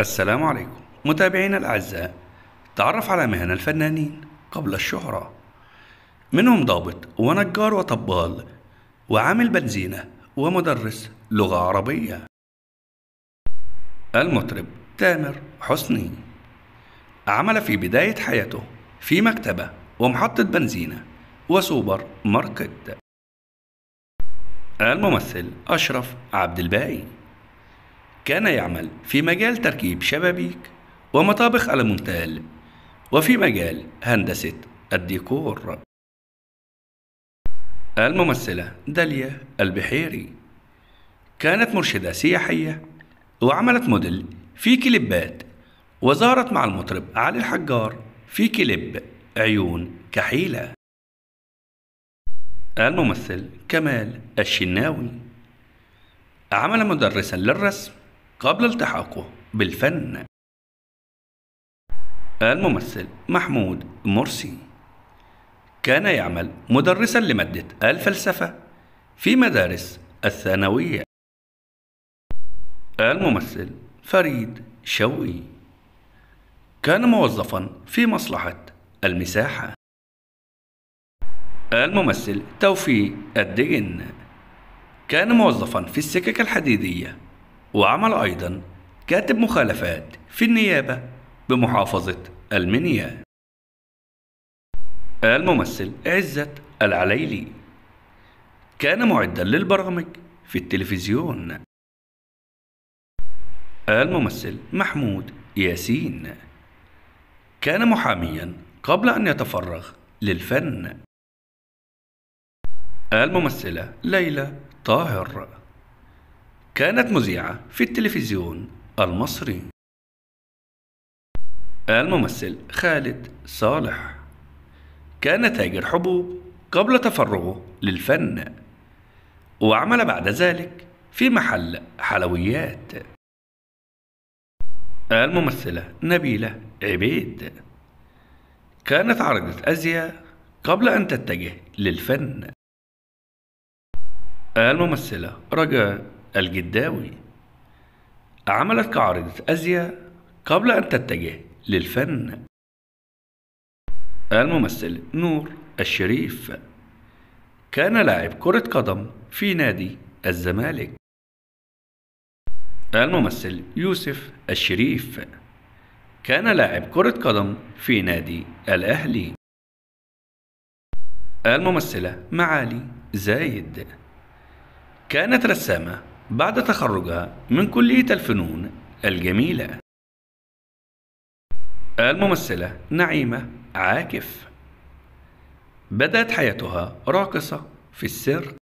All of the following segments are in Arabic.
السلام عليكم متابعينا الأعزاء. تعرف على مهن الفنانين قبل الشهرة، منهم ضابط ونجار وطبال وعامل بنزينة ومدرس لغة عربية. المطرب تامر حسني عمل في بداية حياته في مكتبة ومحطة بنزينة وسوبر ماركت. الممثل أشرف عبد الباقي كان يعمل في مجال تركيب شبابيك ومطابخ ألمونتال وفي مجال هندسة الديكور. الممثلة داليا البحيري كانت مرشدة سياحية وعملت موديل في كليبات، وظهرت مع المطرب علي الحجار في كليب عيون كحيلة. الممثل كمال الشناوي عمل مدرسا للرسم قبل التحاقه بالفن. الممثل محمود مرسي كان يعمل مدرسا لمادة الفلسفة في مدارس الثانوية. الممثل فريد شوقي كان موظفا في مصلحة المساحة. الممثل توفيق الدجن كان موظفا في السكك الحديدية، وعمل أيضا كاتب مخالفات في النيابة بمحافظة المنيا. الممثل عزت العليلي كان معدا للبرامج في التلفزيون. الممثل محمود ياسين كان محاميا قبل أن يتفرغ للفن. الممثلة ليلى طاهر كانت مذيعة في التلفزيون المصري. الممثل خالد صالح كان تاجر حبوب قبل تفرغه للفن، وعمل بعد ذلك في محل حلويات. الممثلة نبيلة عبيد كانت عارضة أزياء قبل أن تتجه للفن. الممثلة رجاء الجداوي عملت كعارضة أزياء قبل أن تتجه للفن. الممثل نور الشريف كان لاعب كرة قدم في نادي الزمالك. الممثل يوسف الشريف كان لاعب كرة قدم في نادي الأهلي. الممثلة معالي زايد كانت رسامة بعد تخرجها من كلية الفنون الجميلة. الممثلة نعيمة عاكف بدأت حياتها راقصة في السيرك.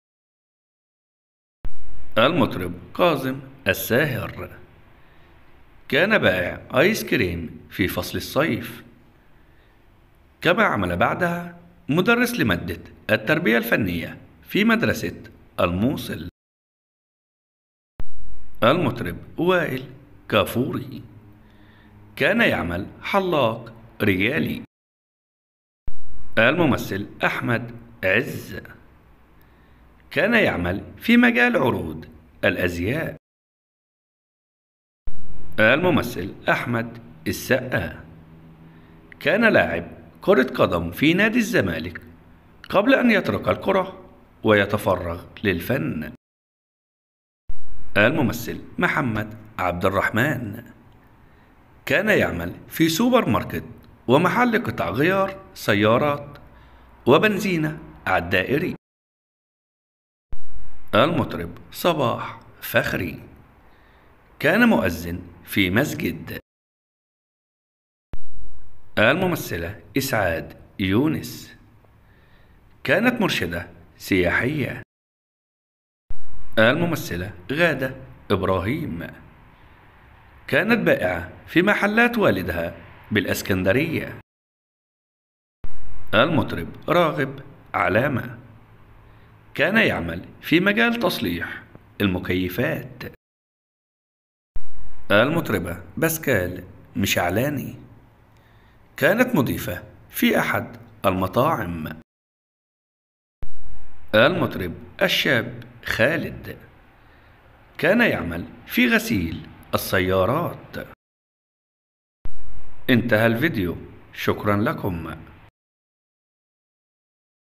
المطرب كاظم الساهر كان بائع آيس كريم في فصل الصيف، كما عمل بعدها مدرس لمادة التربية الفنية في مدرسة الموصل. المطرب وائل كافوري كان يعمل حلاق رجالي. الممثل أحمد عز كان يعمل في مجال عروض الأزياء. الممثل أحمد السقا كان لاعب كرة قدم في نادي الزمالك قبل أن يترك الكرة ويتفرغ للفن. الممثل محمد عبد الرحمن كان يعمل في سوبر ماركت ومحل قطع غيار سيارات وبنزينة على الدائري. المطرب صباح فخري كان مؤذن في مسجد. الممثلة إسعاد يونس كانت مرشدة سياحية. الممثلة غادة إبراهيم كانت بائعة في محلات والدها بالإسكندرية. المطرب راغب علامة كان يعمل في مجال تصليح المكيفات. المطربة باسكال مشعلاني كانت مضيفة في أحد المطاعم. المطرب الشاب خالد كان يعمل في غسيل السيارات. انتهى الفيديو. شكرا لكم.